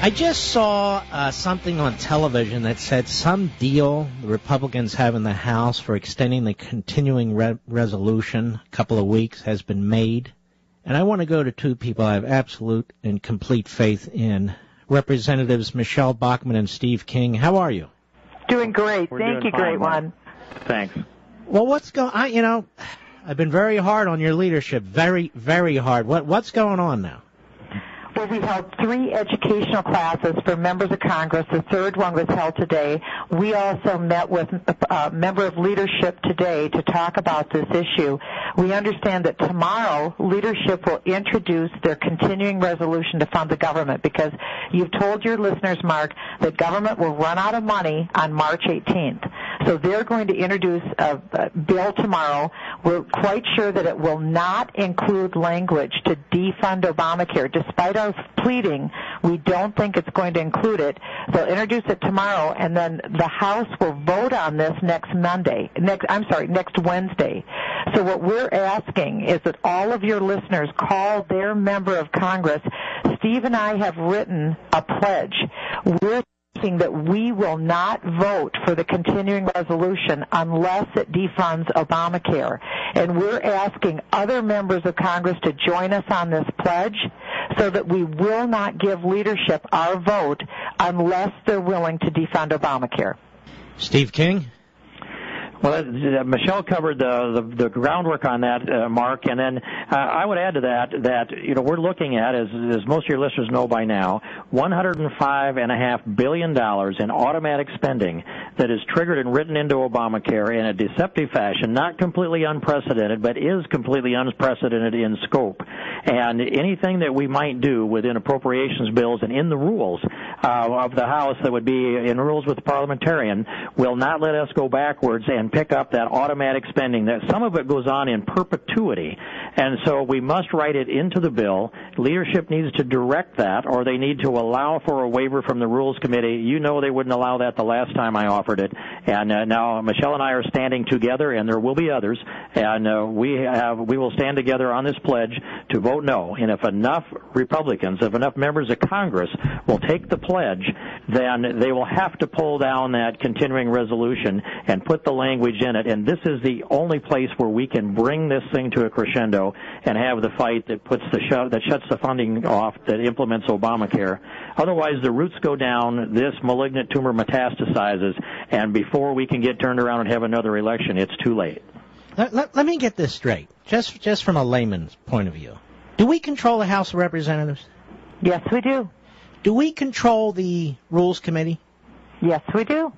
I just saw something on television that said some deal the Republicans have in the House for extending the continuing resolution a couple of weeks has been made. And I want to go to two people I have absolute and complete faith in. Representatives Michelle Bachmann and Steve King. How are you? Doing great. Thank you, great one. Thanks. Well, what's going on? I've been very hard on your leadership. Very, very hard. What's going on now? Well, we held 3 educational classes for members of Congress. The third one was held today. We also met with a member of leadership today to talk about this issue. We understand that tomorrow leadership will introduce their continuing resolution to fund the government, because you've told your listeners, Mark, that government will run out of money on March 18th. So they're going to introduce a bill tomorrow. We're quite sure that it will not include language to defund Obamacare. Despite our pleading, we don't think it's going to include it. They'll introduce it tomorrow, and then the House will vote on this next Wednesday. So what we're asking is that all of your listeners call their member of Congress. Steve and I have written a pledge. We're saying that we will not vote for the continuing resolution unless it defunds Obamacare. And we're asking other members of Congress to join us on this pledge so that we will not give leadership our vote unless they're willing to defund Obamacare. Steve King? Well, Michelle covered the groundwork on that, Mark, and then I would add to that we're looking at, as most of your listeners know by now, $105.5 billion in automatic spending that is triggered and written into Obamacare in a deceptive fashion, not completely unprecedented, but is completely unprecedented in scope. And anything that we might do within appropriations bills and in the rules of the House that would be in rules with the parliamentarian will not let us go backwards and pick up that automatic spending. That some of it goes on in perpetuity, and so we must write it into the bill. Leadership needs to direct that, or they need to allow for a waiver from the Rules Committee. You know they wouldn't allow that the last time I offered it, and now Michelle and I are standing together, and there will be others, and we will stand together on this pledge to vote no. And if enough Republicans, if enough members of Congress will take the pledge, then they will have to pull down that continuing resolution and put the language in it, and this is the only place where we can bring this thing to a crescendo and have the fight that that shuts the funding off, that implements Obamacare. Otherwise, the roots go down, this malignant tumor metastasizes, and before we can get turned around and have another election, it's too late. Let me get this straight, just from a layman's point of view. Do we control the House of Representatives? Yes, we do. Do we control the Rules Committee? Yes, we do.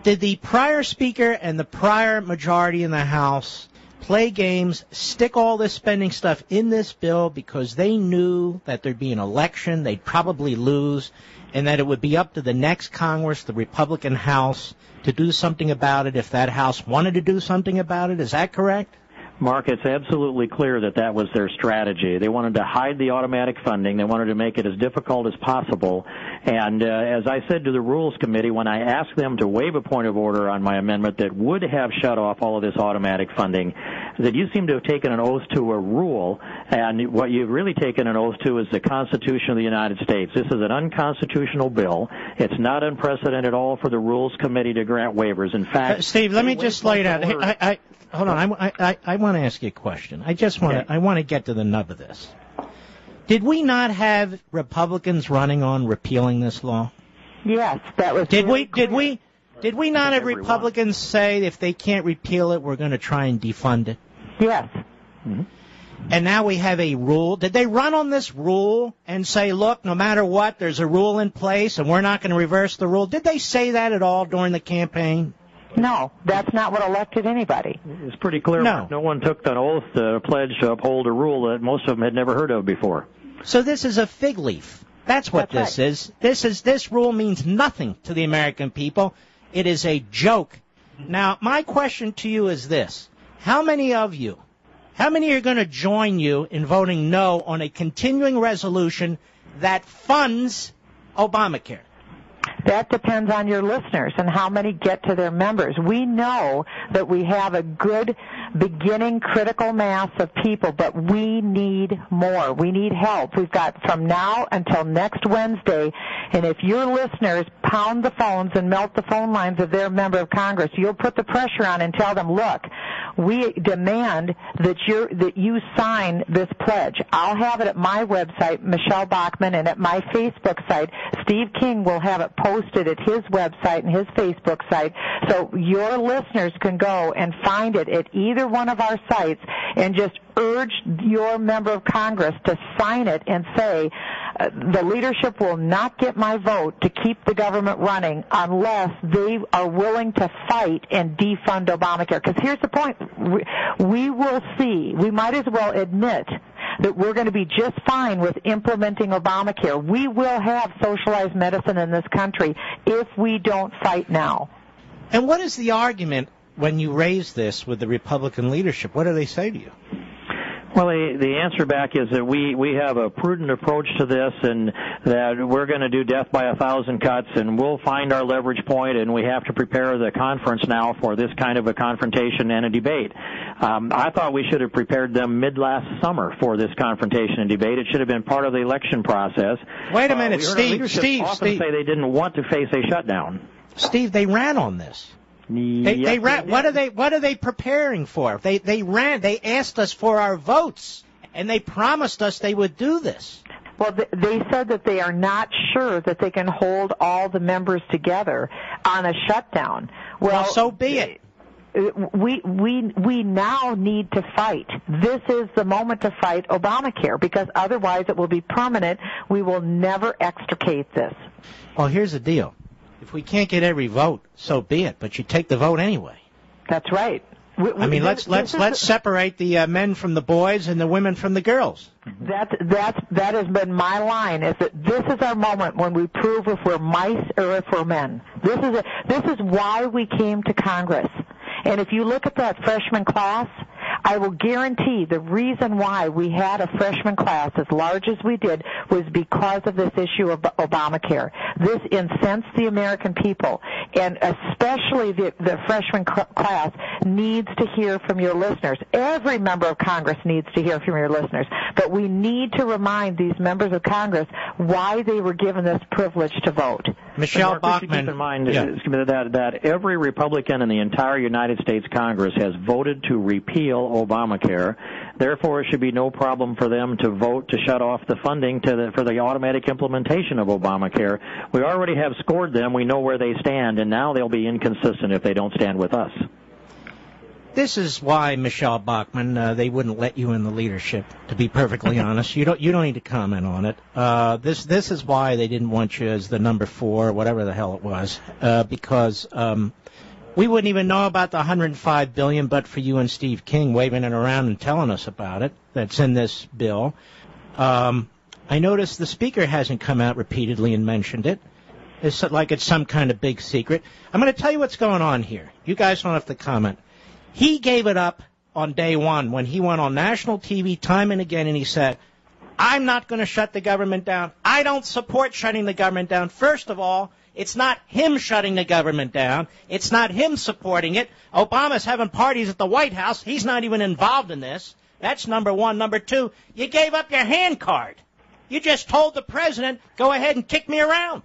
Did the prior speaker and the prior majority in the House play games, stick all this spending stuff in this bill because they knew that there'd be an election, they'd probably lose, and that it would be up to the next Congress, the Republican House, to do something about it if that House wanted to do something about it? Is that correct? Mark, it's absolutely clear that that was their strategy. They wanted to hide the automatic funding. They wanted to make it as difficult as possible. And as I said to the Rules Committee, when I asked them to waive a point of order on my amendment that would have shut off all of this automatic funding, that you seem to have taken an oath to a rule, and what you've really taken an oath to is the Constitution of the United States. This is an unconstitutional bill. It's not unprecedented at all for the Rules Committee to grant waivers. In fact, Steve, let me just lay it out. Hold on. I want to ask you a question. I want to get to the nub of this. Did we not have Republicans running on repealing this law? Yes, that was. Did we not have Republicans say if they can't repeal it, we're going to try and defund it? Yes. Mm-hmm. And now we have a rule. Did they run on this rule and say, look, no matter what, there's a rule in place and we're not going to reverse the rule? Did they say that at all during the campaign? No, that's not what elected anybody. It's pretty clear. No one took an oath to pledge to uphold a rule that most of them had never heard of before. So this is a fig leaf. That's what this is. This rule means nothing to the American people. It is a joke. Now, my question to you is this. How many are going to join you in voting no on a continuing resolution that funds Obamacare? That depends on your listeners and how many get to their members. We know that we have a good beginning critical mass of people, but we need more. We need help. We've got from now until next Wednesday, and if your listeners pound the phones and melt the phone lines of their member of Congress, you'll put the pressure on and tell them, look, we demand that you sign this pledge. I'll have it at my website, Michelle Bachmann, and at my Facebook site. Steve King will have it posted at his website and his Facebook site, so your listeners can go and find it at either one of our sites and just urge your member of Congress to sign it and say, the leadership will not get my vote to keep the government running unless they are willing to fight and defund Obamacare. Because here's the point. We will see. We might as well admit that we're going to be just fine with implementing Obamacare. We will have socialized medicine in this country if we don't fight now. And what is the argument when you raise this with the Republican leadership? What do they say to you? Well, the answer back is that we have a prudent approach to this, and that we're going to do death by 1,000 cuts, and we'll find our leverage point, and we have to prepare the conference now for this kind of a confrontation and a debate. I thought we should have prepared them mid-last summer for this confrontation and debate. It should have been part of the election process. Wait a minute, Steve. Often say they didn't want to face a shutdown. Steve, they ran on this. They ran. What are they preparing for? They ran. They asked us for our votes, and they promised us they would do this. Well, they said that they are not sure that they can hold all the members together on a shutdown. Well, so be it. We now need to fight. This is the moment to fight Obamacare, because otherwise it will be permanent. We will never extricate this. Well, here's the deal. If we can't get every vote, so be it. But you take the vote anyway. That's right. Let's separate the men from the boys and the women from the girls. That has been my line. Is that this is our moment when we prove if we're mice or if we're men. This is why we came to Congress. And if you look at that freshman class, I will guarantee the reason why we had a freshman class as large as we did was because of this issue of Obamacare. This incensed the American people, and especially the freshman class needs to hear from your listeners. Every member of Congress needs to hear from your listeners, but we need to remind these members of Congress why they were given this privilege to vote. Michelle Bachmann. Keep in mind that every Republican in the entire United States Congress has voted to repeal Obamacare. Therefore, it should be no problem for them to vote to shut off the funding for the automatic implementation of Obamacare. We already have scored them. We know where they stand, and now they'll be inconsistent if they don't stand with us. This is why, Michelle Bachmann, they wouldn't let you in the leadership, to be perfectly honest. You don't need to comment on it. This is why they didn't want you as the number 4, whatever the hell it was, because we wouldn't even know about the $105 billion but for you and Steve King waving it around and telling us about it. That's in this bill. I noticed the Speaker hasn't come out repeatedly and mentioned it. It's like it's some kind of big secret. I'm going to tell you what's going on here. You guys don't have to comment. He gave it up on day one when he went on national TV time and again and he said, I'm not going to shut the government down. I don't support shutting the government down. First of all, it's not him shutting the government down. It's not him supporting it. Obama's having parties at the White House. He's not even involved in this. That's number one. Number two, you gave up your hand card. You just told the president, go ahead and kick me around.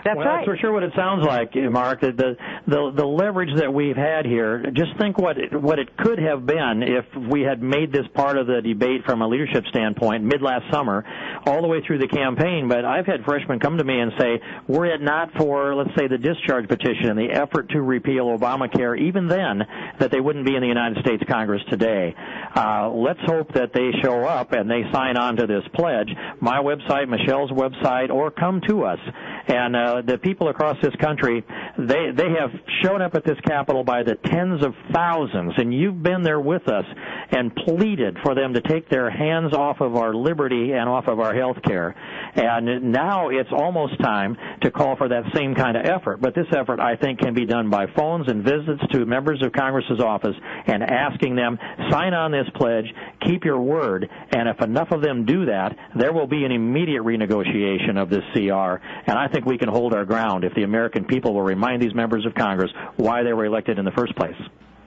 That's right. That's for sure what it sounds like, Mark. The leverage that we've had here, just think what it could have been if we had made this part of the debate from a leadership standpoint mid-last summer all the way through the campaign. But I've had freshmen come to me and say, were it not for, let's say, the discharge petition and the effort to repeal Obamacare, even then, that they wouldn't be in the United States Congress today. Let's hope that they show up and they sign on to this pledge. My website, Michelle's website, or come to us. And the people across this country, They have shown up at this Capitol by the tens of thousands, and you've been there with us and pleaded for them to take their hands off of our liberty and off of our health care. And now it's almost time to call for that same kind of effort. But this effort, I think, can be done by phones and visits to members of Congress's office and asking them, sign on this pledge, keep your word, and if enough of them do that, there will be an immediate renegotiation of this CR, and I think we can hold our ground if the American people will remind these members of Congress why they were elected in the first place.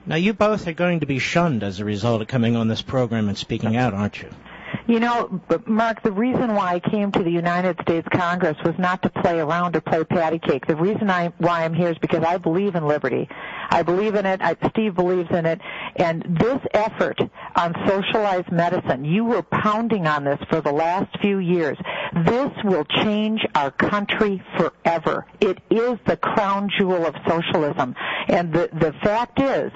Now, you both are going to be shunned as a result of coming on this program and speaking out, aren't you? You know, Mark, the reason why I came to the United States Congress was not to play around or play patty cake. The reason why I'm here is because I believe in liberty. I believe in it. Steve believes in it. And this effort on socialized medicine, you were pounding on this for the last few years. This will change our country forever. It is the crown jewel of socialism. And the fact is,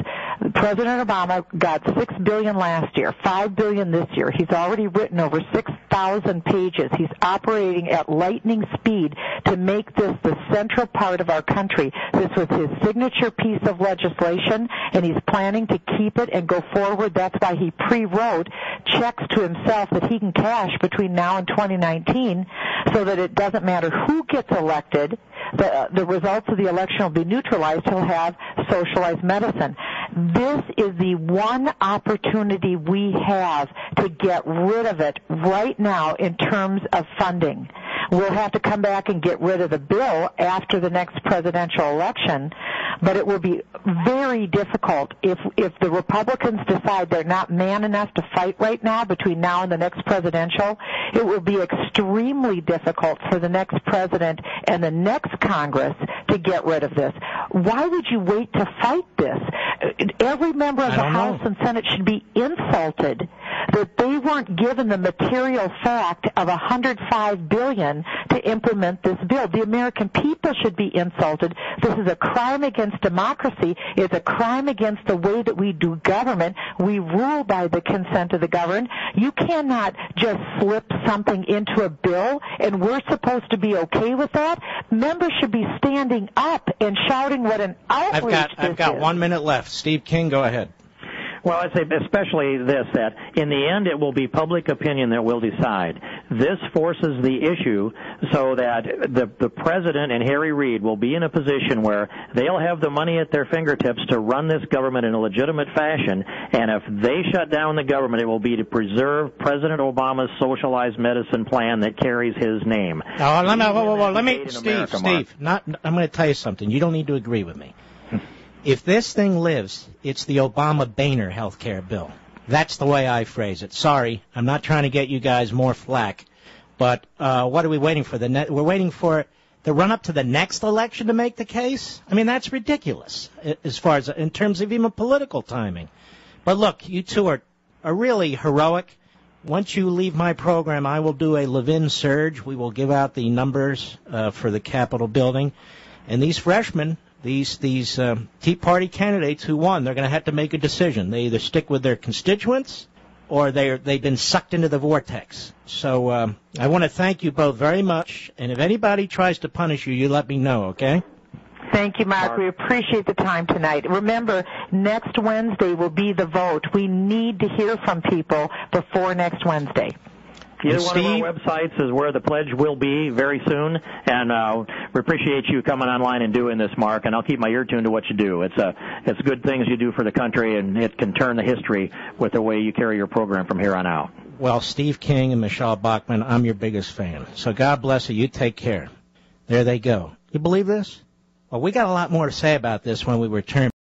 President Obama got $6 billion last year, $5 billion this year. He's already written over 6,000 pages. He's operating at lightning speed to make this the central part of our country. This was his signature piece of legislation, and he's planning to keep it and go forward. That's why he pre-wrote checks to himself that he can cash between now and 2019 so that it doesn't matter who gets elected. The results of the election will be neutralized. He'll have socialized medicine. This is the one opportunity we have to get rid of it right now in terms of funding. We'll have to come back and get rid of the bill after the next presidential election, but it will be very difficult if the Republicans decide they're not man enough to fight right now between now and the next presidential. It will be extremely difficult for the next president and the next Congress to get rid of this. Why would you wait to fight this? Every member of the House and Senate should be insulted that they weren't given the material fact of $105 billion to implement this bill. The American people should be insulted. This is a crime against democracy. It's a crime against the way that we do government. We rule by the consent of the governed. You cannot just slip something into a bill, and we're supposed to be okay with that. Members should be standing up and shouting what an outrage this is. I've got 1 minute left. Steve King, go ahead. Well, I'd say especially this, that in the end it will be public opinion that will decide. This forces the issue so that the president and Harry Reid will be in a position where they'll have the money at their fingertips to run this government in a legitimate fashion, and if they shut down the government, it will be to preserve President Obama's socialized medicine plan that carries his name. Now, Steve, I'm going to tell you something. You don't need to agree with me. If this thing lives, it's the Obama-Boehner health care bill. That's the way I phrase it. Sorry, I'm not trying to get you guys more flack. But what are we waiting for? We're waiting for the run-up to the next election to make the case? I mean, that's ridiculous as far as in terms of even political timing. But look, you two are really heroic. Once you leave my program, I will do a Levin surge. We will give out the numbers for the Capitol building. And these freshmen... These Tea Party candidates who won, they're going to have to make a decision. They either stick with their constituents or they've been sucked into the vortex. So I want to thank you both very much. And if anybody tries to punish you, you let me know, okay? Thank you, Mark. We appreciate the time tonight. Remember, next Wednesday will be the vote. We need to hear from people before next Wednesday. Either one of our websites is where the pledge will be very soon, and we appreciate you coming online and doing this, Mark, and I'll keep my ear tuned to what you do. It's good things you do for the country, and it can turn the history with the way you carry your program from here on out. Well, Steve King and Michelle Bachmann, I'm your biggest fan. So God bless you. You take care. There they go. You believe this? Well, we got a lot more to say about this when we return.